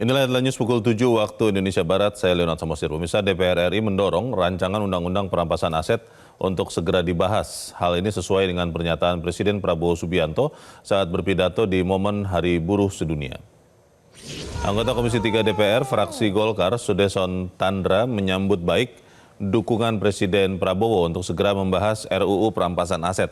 Inilah headline news pukul 7 waktu Indonesia Barat, saya Leonard Samosir. Pemirsa, DPR RI mendorong rancangan undang-undang perampasan aset untuk segera dibahas. Hal ini sesuai dengan pernyataan Presiden Prabowo Subianto saat berpidato di momen Hari Buruh Sedunia. Anggota Komisi 3 DPR, fraksi Golkar, Sudesson Tandra menyambut baik dukungan Presiden Prabowo untuk segera membahas RUU perampasan aset.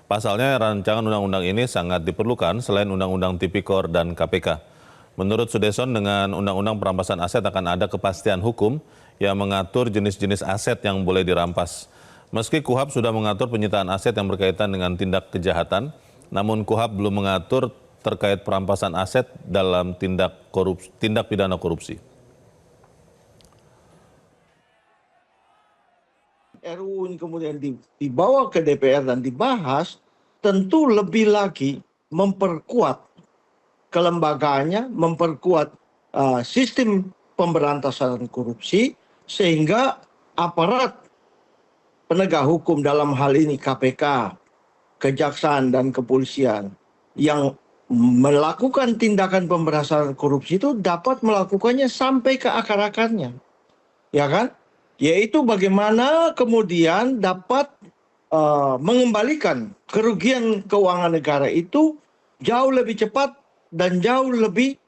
Pasalnya, rancangan undang-undang ini sangat diperlukan selain Undang-Undang Tipikor dan KPK. Menurut Sudesson, dengan Undang-Undang Perampasan Aset akan ada kepastian hukum yang mengatur jenis-jenis aset yang boleh dirampas. Meski KUHP sudah mengatur penyitaan aset yang berkaitan dengan tindak kejahatan, namun KUHP belum mengatur terkait perampasan aset dalam tindak pidana korupsi. RUU ini kemudian dibawa ke DPR dan dibahas, tentu lebih lagi memperkuat kelembagaannya, memperkuat sistem pemberantasan korupsi, sehingga aparat penegak hukum dalam hal ini KPK, Kejaksaan dan Kepolisian yang melakukan tindakan pemberantasan korupsi itu dapat melakukannya sampai ke akar-akarnya, ya kan? Yaitu bagaimana kemudian dapat mengembalikan kerugian keuangan negara itu jauh lebih cepat dan jauh lebih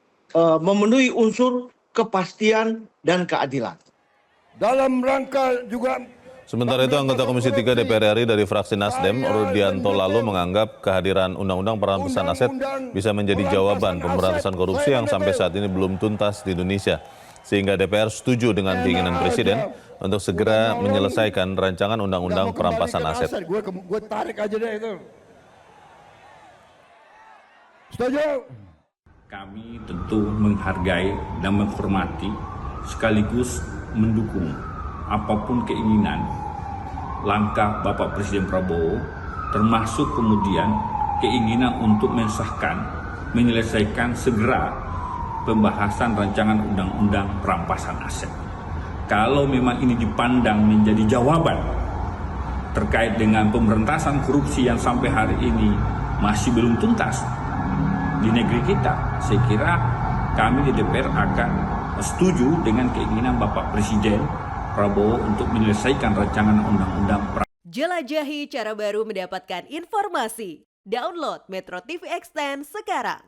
memenuhi unsur kepastian dan keadilan. Dalam rangka juga. Sementara itu, anggota Komisi 3 DPR RI dari fraksi Nasdem, Rudianto Lalu, menganggap kehadiran Undang-Undang Perampasan Aset bisa menjadi jawaban pemberantasan korupsi yang sampai saat ini belum tuntas di Indonesia. Sehingga DPR setuju dengan keinginan Presiden untuk segera menyelesaikan rancangan Undang-Undang Perampasan Aset. Gue tarik aja deh itu. Setuju? Kami tentu menghargai dan menghormati sekaligus mendukung apapun keinginan langkah Bapak Presiden Prabowo, termasuk kemudian keinginan untuk mensahkan, menyelesaikan segera pembahasan rancangan undang-undang perampasan aset. Kalau memang ini dipandang menjadi jawaban terkait dengan pemberantasan korupsi yang sampai hari ini masih belum tuntas di negeri kita, saya kira kami di DPR akan setuju dengan keinginan Bapak Presiden Prabowo untuk menyelesaikan rancangan undang-undang. Jelajahi cara baru mendapatkan informasi. Download Metro TV Extend sekarang.